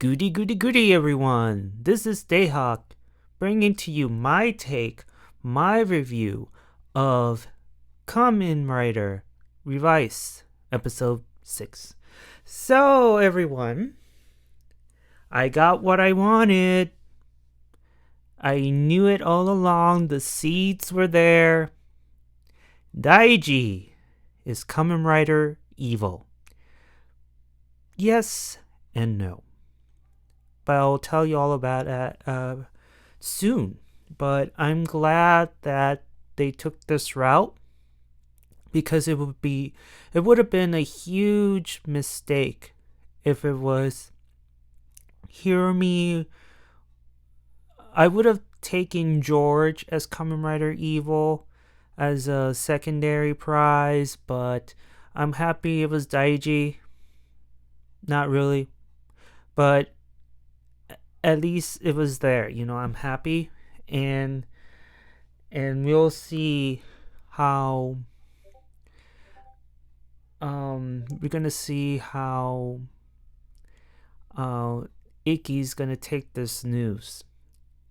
Goody goody goody everyone, this is Dayhawk bringing to you my take, my review of Kamen Rider Revice episode 6. So everyone, I got what I wanted. I knew it all along, the seeds were there. Daiji is Kamen Rider evil. Yes and no. But I'll tell you all about that soon. But I'm glad that they took this route because it would have been a huge mistake if it was Hiromi. I would have taken George as Kamen Rider Evil as a secondary prize, but I'm happy it was Daiji. Not really, but at least it was there. I'm happy, and we'll see how we're gonna see how Iki's gonna take this news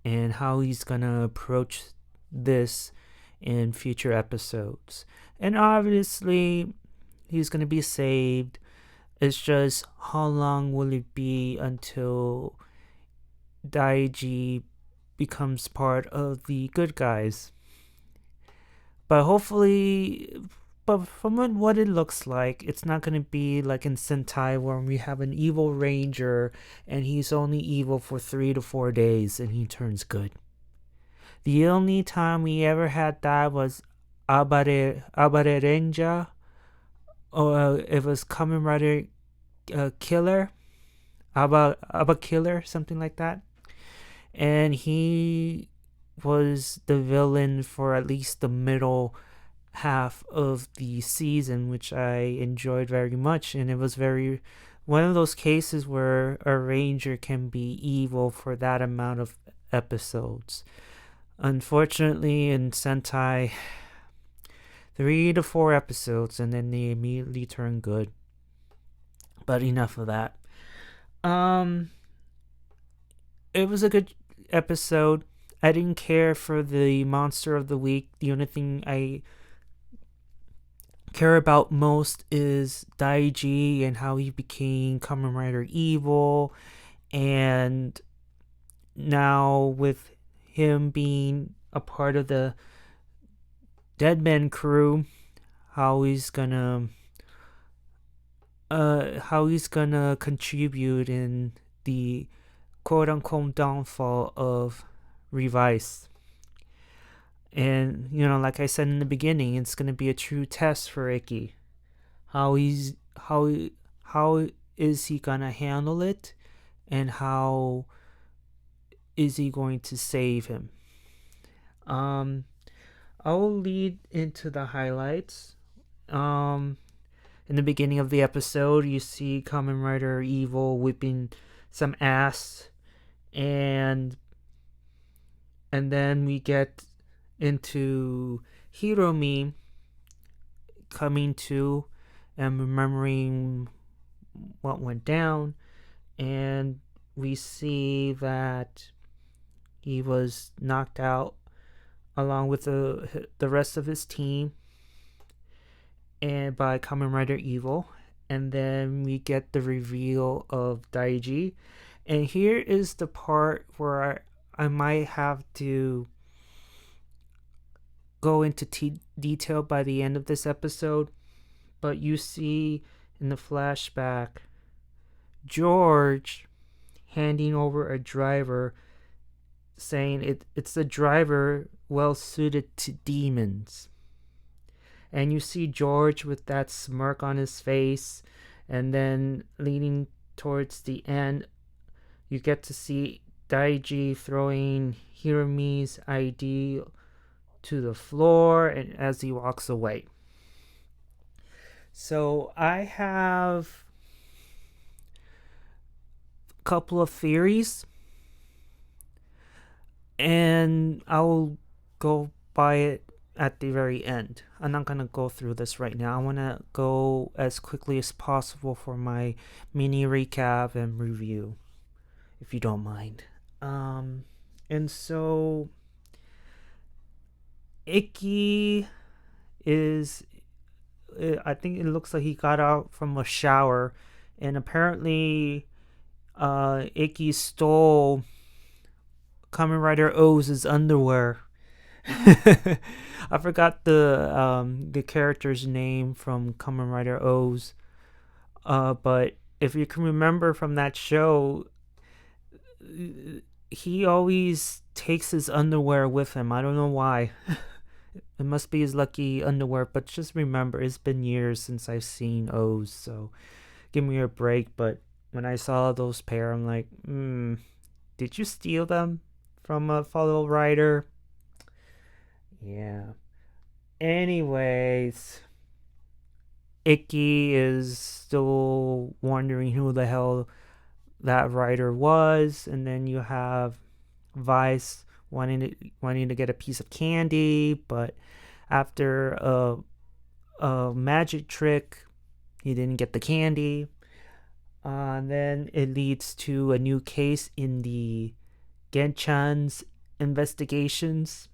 and how he's gonna approach this in future episodes. And obviously he's gonna be saved. It's just how long will it be until Daiji becomes part of the good guys? But hopefully, but from what it looks like, it's not going to be like in Sentai where we have an evil ranger and he's only evil for 3 to 4 days and he turns good. The only time we ever had that was Abare Renja, or it was Kamen Rider Killer, Abba Killer, something like that. And he was the villain for at least the middle half of the season, which I enjoyed very much. And it was one of those cases where a ranger can be evil for that amount of episodes. Unfortunately, in Sentai, 3 to 4 episodes and then they immediately turn good. But enough of that. It was a good episode. I didn't care for the monster of the week. The only thing I care about most is Daiji and how he became Kamen Rider Evil. And now with him being a part of the Deadman crew, how he's gonna contribute in the quote-unquote downfall of Revice. And like I said in the beginning, it's gonna be a true test for Iki. How is he gonna handle it, and how is he going to save him? I'll lead into the highlights. In the beginning of the episode, you see Kamen Rider Evil whipping some ass, and then we get into Hiromi coming to and remembering what went down, and we see that he was knocked out along with the rest of his team and by Kamen Rider Evil. And then we get the reveal of Daiji. And here is the part where I might have to go into detail by the end of this episode. But you see in the flashback George handing over a driver, saying it's a driver well suited to demons. And you see George with that smirk on his face, and then leaning towards the end, you get to see Daiji throwing Hiromi's ID to the floor and as he walks away. So I have a couple of theories, and I'll go by it at the very end. I'm not going to go through this right now. I want to go as quickly as possible for my mini recap and review. if you don't mind. And so Icky is, I think it looks like he got out from a shower, and apparently, Icky stole Kamen Rider O's underwear. I forgot the character's name from Kamen Rider O's. But if you can remember from that show, he always takes his underwear with him. I don't know why. It must be his lucky underwear, but just remember, it's been years since I've seen O's, so give me a break. But when I saw those pair, I'm like, did you steal them from a fellow writer? Yeah. Anyways, Icky is still wondering who the hell that writer was, and then you have Vice wanting to get a piece of candy, but after a magic trick, he didn't get the candy. Then it leads to a new case in the Genchan's investigations.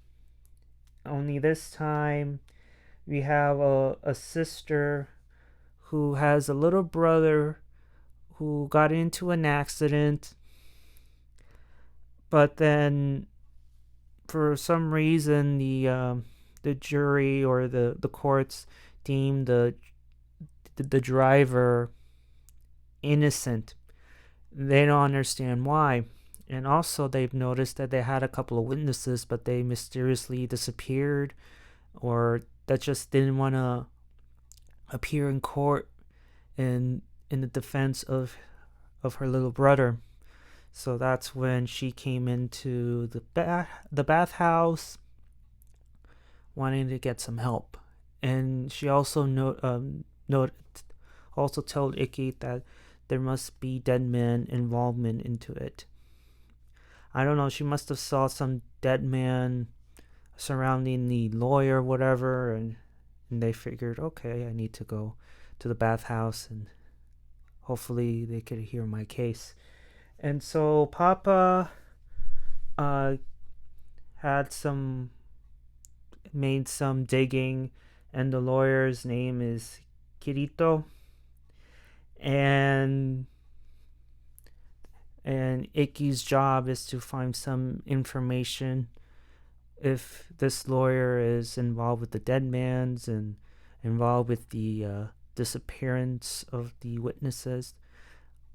Only this time, we have a sister who has a little brother who got into an accident, but then for some reason the jury or the courts deemed the driver innocent. They don't understand why. And also, they've noticed that they had a couple of witnesses, but they mysteriously disappeared, or that just didn't want to appear in court in the defense of her little brother. So that's when she came into the bathhouse, wanting to get some help, and she also also told Icky that there must be dead man involvement into it. I don't know. She must have saw some dead man surrounding the lawyer, whatever, and they figured, okay, I need to go to the bathhouse and hopefully they could hear my case. And so Papa had made some digging, and the lawyer's name is Kirito, and Icky's job is to find some information if this lawyer is involved with the dead man's and involved with the disappearance of the witnesses.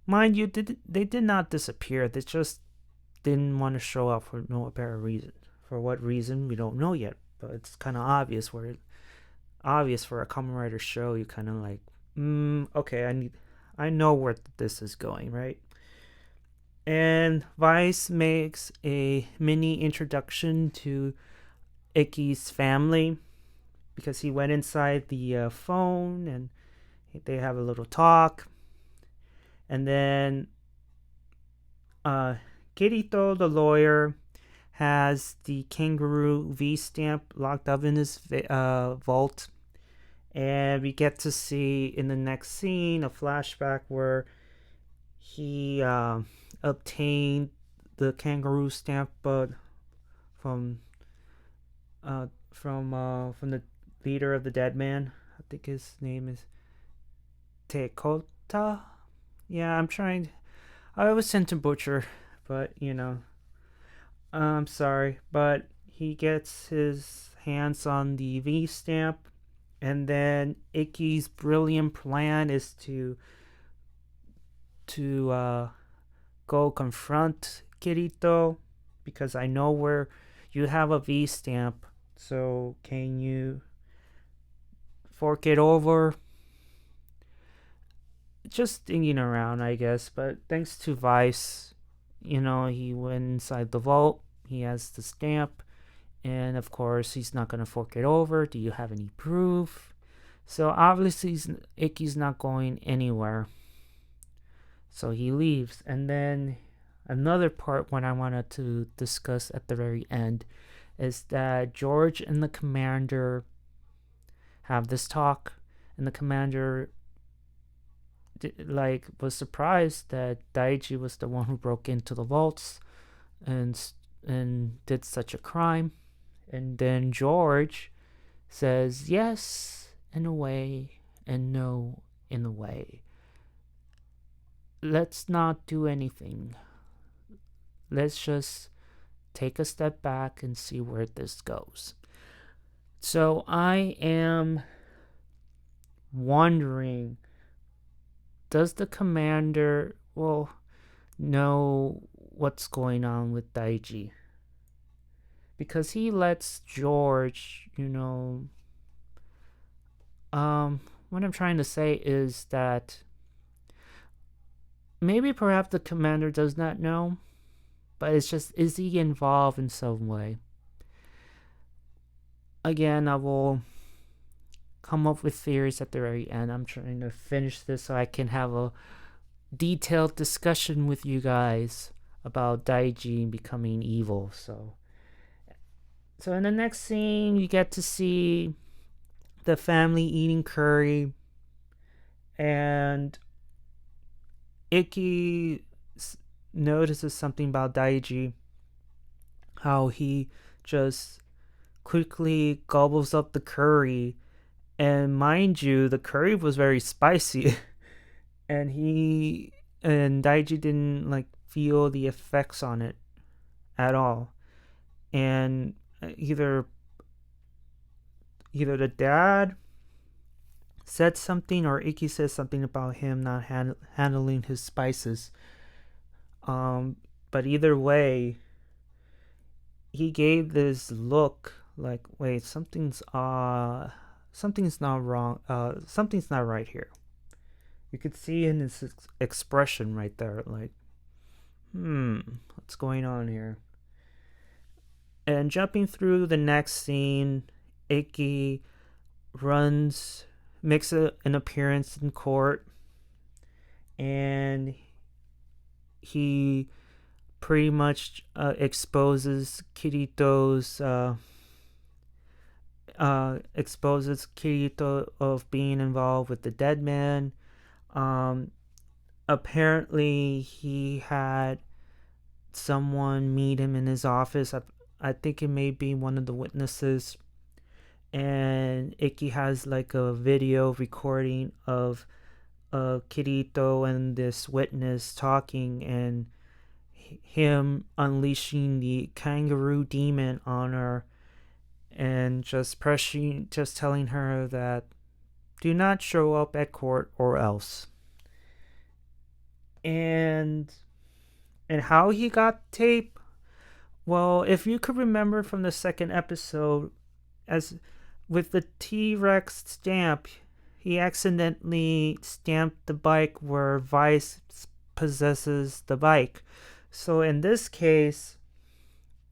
Mind you, they did not disappear. They just didn't want to show up for no apparent reason. For what reason, we don't know yet. But it's kind of obvious for a Kamen Rider show. You kind of like, okay, I know where this is going, right? And Vice makes a mini introduction to Icky's family because he went inside the phone and they have a little talk. And then Kirito, the lawyer, has the kangaroo V stamp locked up in his vault. And we get to see in the next scene a flashback where he obtained the kangaroo stamp from the leader of the dead man. I think his name is Tekota. Yeah, I was sent to butcher, but I'm sorry. But he gets his hands on the V stamp, and then Icky's brilliant plan is to go confront Kirito, because I know where you have a V stamp. So can you fork it over? Just thinking around, I guess. But thanks to Vice, he went inside the vault. He has the stamp. And of course, he's not going to fork it over. Do you have any proof? So obviously, Icky's not going anywhere. So he leaves. And then another part what I wanted to discuss at the very end is that George and the commander have this talk. And the commander like was surprised that Daiji was the one who broke into the vaults and did such a crime. And then George says yes in a way and no in a way. Let's not do anything. Let's just take a step back and see where this goes. So I am wondering, does the commander know what's going on with Daiji? Because he lets George, what I'm trying to say is that maybe perhaps the commander does not know, but it's just, is he involved in some way? Again, I will come up with theories at the very end. I'm trying to finish this so I can have a detailed discussion with you guys about Daiji becoming evil. So in the next scene, you get to see the family eating curry, and Ikki notices something about Daiji, how he just quickly gobbles up the curry, and mind you, the curry was very spicy, and Daiji didn't like feel the effects on it at all. And either the dad said something or Ikki says something about him not handling his spices. But either way, he gave this look like, wait, something's not wrong. Something's not right here. You could see in his expression right there, like, what's going on here? And jumping through the next scene, Ikki makes an appearance in court, and he pretty much exposes Kirito of being involved with the dead man. Apparently he had someone meet him in his office. I think it may be one of the witnesses, and Ikki has like a video recording of Kirito and this witness talking, and him unleashing the kangaroo demon on her, and just telling her that do not show up at court or else. And how he got tape, well, if you could remember from the second episode, as with the T-Rex stamp, he accidentally stamped the bike where Vice possesses the bike. So in this case,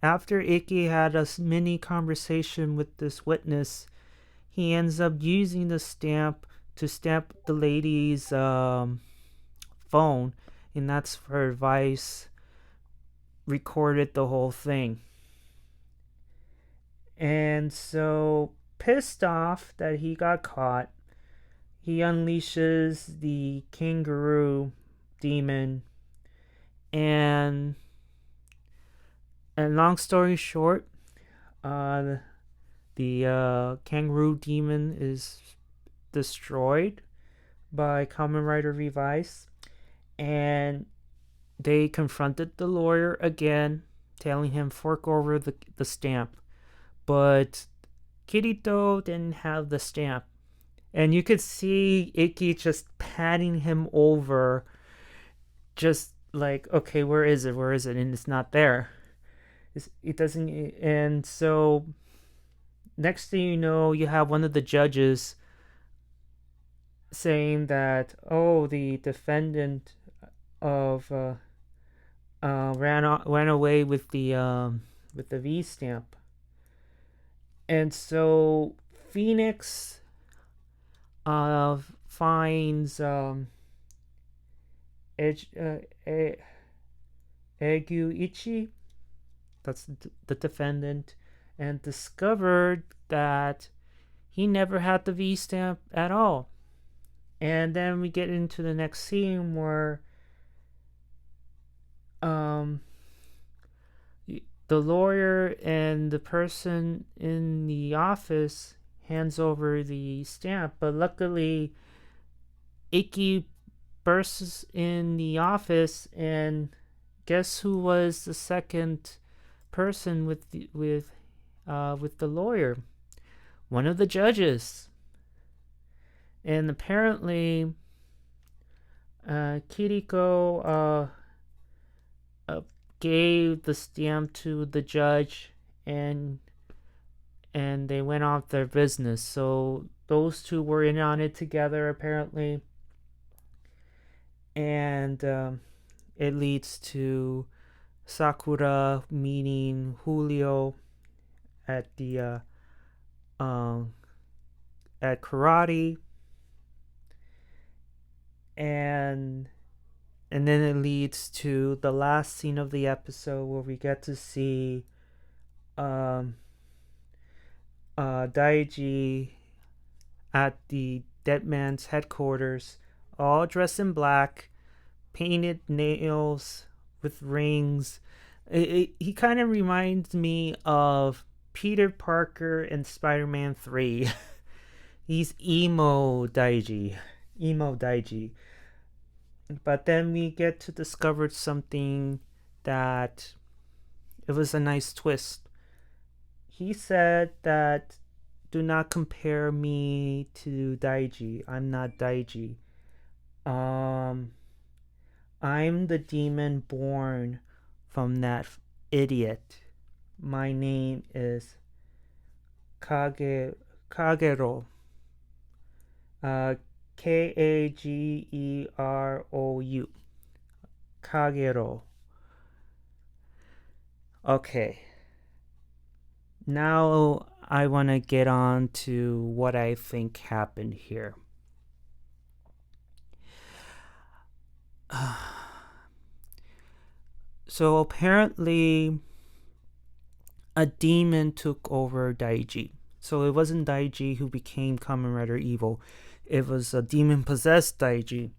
after Ikki had a mini conversation with this witness, he ends up using the stamp to stamp the lady's phone, and that's where Vice recorded the whole thing. And so, pissed off that he got caught, he unleashes the kangaroo demon, and long story short, the kangaroo demon is destroyed by Kamen Rider Revice, and they confronted the lawyer again, telling him fork over the stamp. But Kirito didn't have the stamp, and you could see Ikki just patting him over, just like, okay, where is it, and it's not there. It doesn't. And so next thing you know, you have one of the judges saying that, the defendant ran away with the V stamp. And so Phoenix finds Eguichi, that's the defendant, and discovered that he never had the V stamp at all. And then we get into the next scene where um, the lawyer and the person in the office hands over the stamp, but luckily Icky bursts in the office, and guess who was the second person with the lawyer? One of the judges. And apparently, Kiriko gave the stamp to the judge, and they went off their business. So those two were in on it together, apparently, and it leads to Sakura meeting Julio at the at karate, and then it leads to the last scene of the episode where we get to see Daiji at the dead man's headquarters, all dressed in black, painted nails with rings. He kind of reminds me of Peter Parker in Spider-Man 3. He's emo Daiji. But then we get to discover something that it was a nice twist. He said that do not compare me to Daiji. I'm not Daiji. I'm the demon born from that idiot. My name is Kagero. Kagerou. Kagero. Okay. Now I want to get on to what I think happened here. So apparently a demon took over Daiji. So it wasn't Daiji who became Kamen Rider Evil. It was a demon-possessed Daiji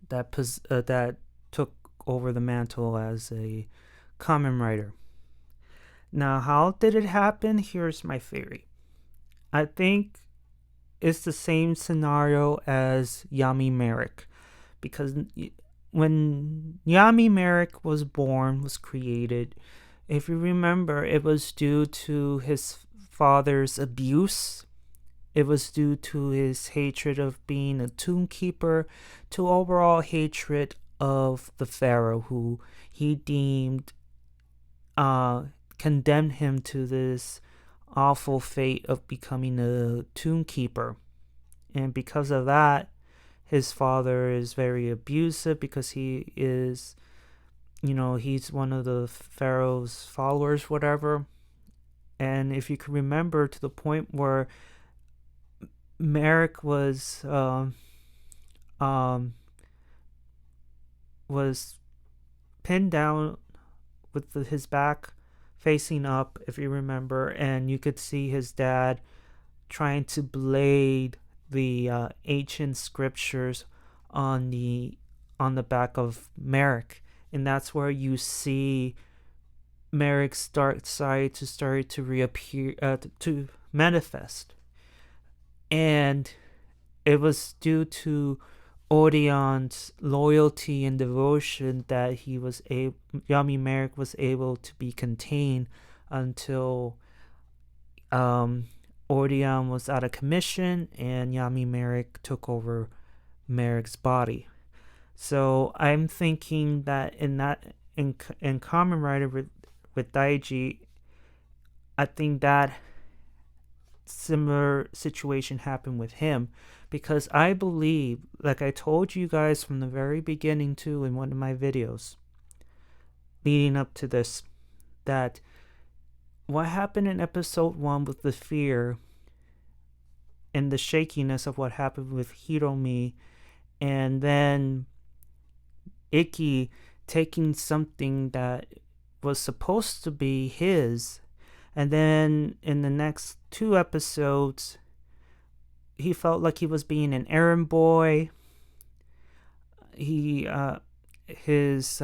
that took over the mantle as a Kamen Rider. Now, how did it happen? Here's my theory. I think it's the same scenario as Yami Merrick, because when Yami Merrick was created, if you remember, it was due to his father's abuse. It was due to his hatred of being a tomb keeper, to overall hatred of the pharaoh, who he deemed condemned him to this awful fate of becoming a tomb keeper. And because of that, his father is very abusive, because he is, he's one of the pharaoh's followers, whatever. And if you can remember, to the point where Merrick was pinned down with his back facing up, if you remember, and you could see his dad trying to blade the ancient scriptures on the back of Merrick, and that's where you see Merrick's dark side start to reappear, to manifest. And it was due to Orion's loyalty and devotion that Yami Merrick was able to be contained until Orion was out of commission and Yami Merrick took over Merrick's body. So I'm thinking that in Kamen Rider with Daiji, I think that similar situation happened with him, because I believe, like I told you guys from the very beginning too in one of my videos leading up to this, that what happened in episode 1 with the fear and the shakiness of what happened with Hiromi, and then Ikki taking something that was supposed to be his, and then in the next 2 episodes he felt like he was being an errand boy. His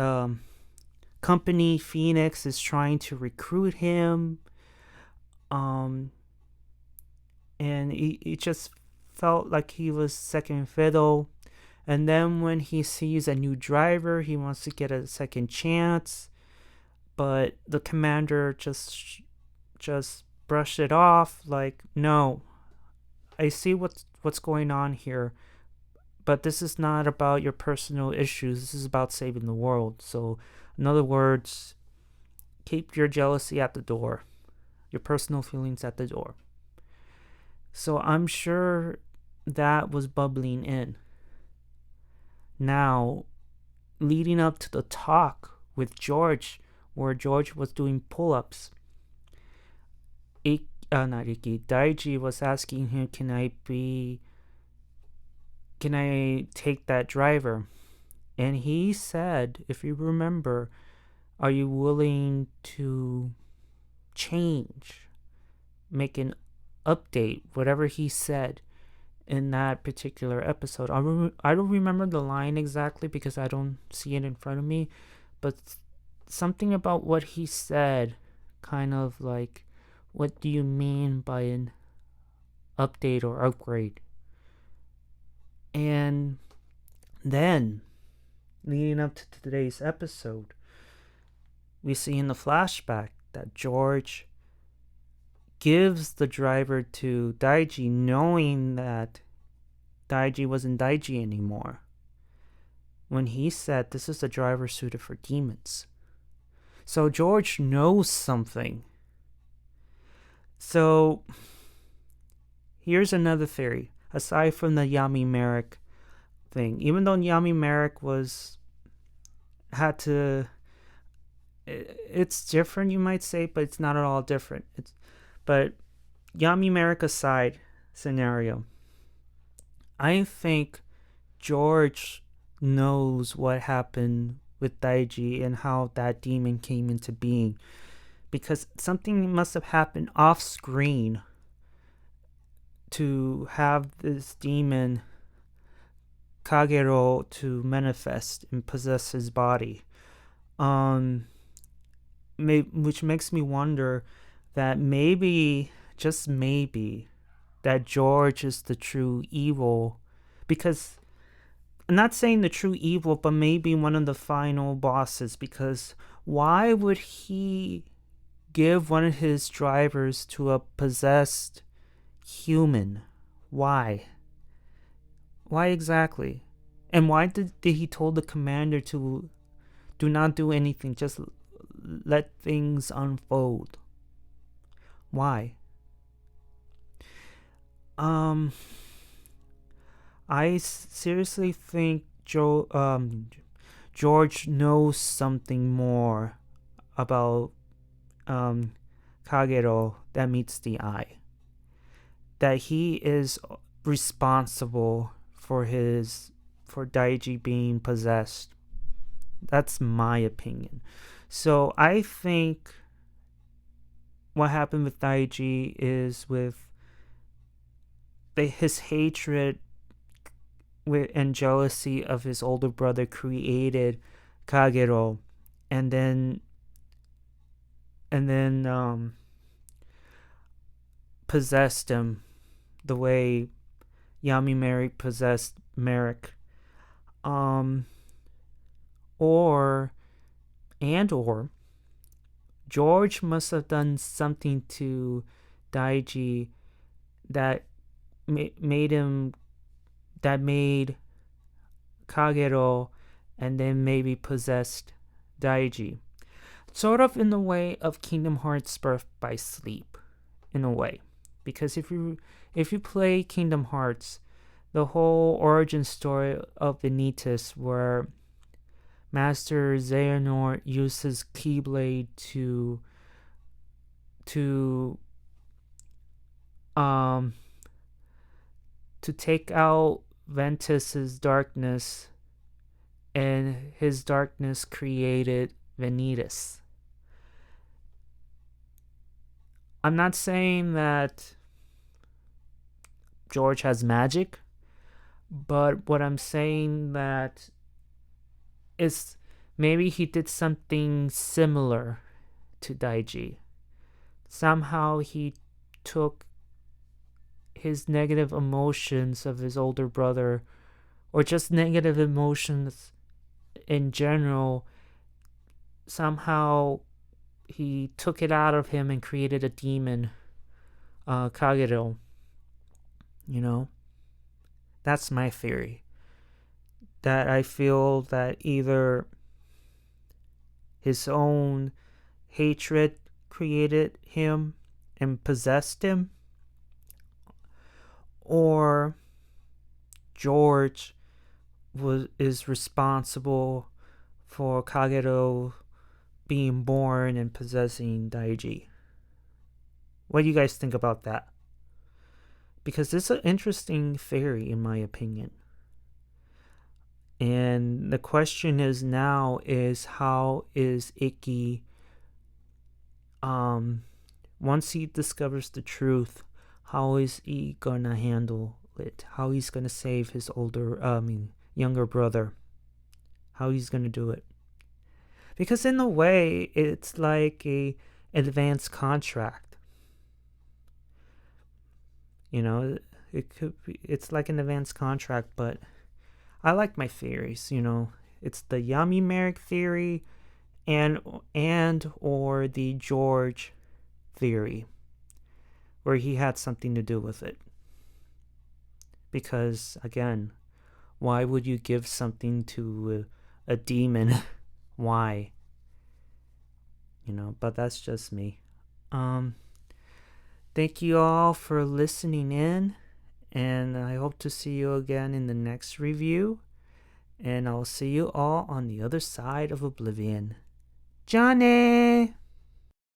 company Phoenix is trying to recruit him, um, and he just felt like he was second fiddle. And then when he sees a new driver, he wants to get a second chance, but the commander just brushed it off like, no, I see what's going on here, but this is not about your personal issues. This is about saving the world. So, in other words, keep your jealousy at the door, your personal feelings at the door. So I'm sure that was bubbling in. Now, leading up to the talk with George, where George was doing pull-ups, Daiji was asking him, can I take that driver? And he said, if you remember, are you willing to change, make an update, whatever he said in that particular episode. I don't remember the line exactly because I don't see it in front of me, but something about what he said, kind of like, what do you mean by an update or upgrade? And then, leading up to today's episode, we see in the flashback that George gives the driver to Daiji, knowing that Daiji wasn't Daiji anymore, when he said this is a driver suited for demons. So George knows something. So here's another theory, aside from the Yami Merrick thing. Even though Yami Merrick it's different, you might say, but it's not at all different. But Yami Merrick aside scenario, I think George knows what happened with Daiji and how that demon came into being, because something must have happened off screen to have this demon Kagero to manifest and possess his body, which makes me wonder that maybe, just maybe, that George is the true evil. Because I'm not saying the true evil, but maybe one of the final bosses. Because why would he give one of his drivers to a possessed human? Why? Why exactly? And why did he told the commander to do not do anything, just let things unfold? Why? I seriously think George knows something more about Kagero that meets the eye. That he is responsible for Daiji being possessed. That's my opinion. So I think what happened with Daiji is with his hatred and jealousy of his older brother created Kagero, and then possessed him the way Yami Merrick possessed Merrick. Or George must have done something to Daiji that made Kagero and then maybe possessed Daiji. Sort of in the way of Kingdom Hearts Birth by Sleep, in a way. Because if you play Kingdom Hearts, the whole origin story of Vanitas, where Master Xehanort uses Keyblade to take out Ventus's darkness, and his darkness created Vanitas. I'm not saying that George has magic, but what I'm saying that is maybe he did something similar to Daiji. Somehow he took his negative emotions of his older brother, or just negative emotions in general, somehow he took it out of him and created a demon, Kagero. You know? That's my theory. That I feel that either his own hatred created him and possessed him, or George is responsible for Kagero being born and possessing Daiji. What do you guys think about that? Because it's an interesting theory, in my opinion. And the question is now is, how is Ikki, once he discovers the truth, how is he gonna handle it? How he's gonna save his younger brother? How he's gonna do it? Because in a way, it's like a advanced contract. You know, it's like an advanced contract, but I like my theories, you know. It's the Yami Merrick theory and or the George theory, where he had something to do with it. Because again, why would you give something to a demon? Why? You know, but that's just me. Thank you all for listening in, and I hope to see you again in the next review. And I'll see you all on the other side of Oblivion. Johnny!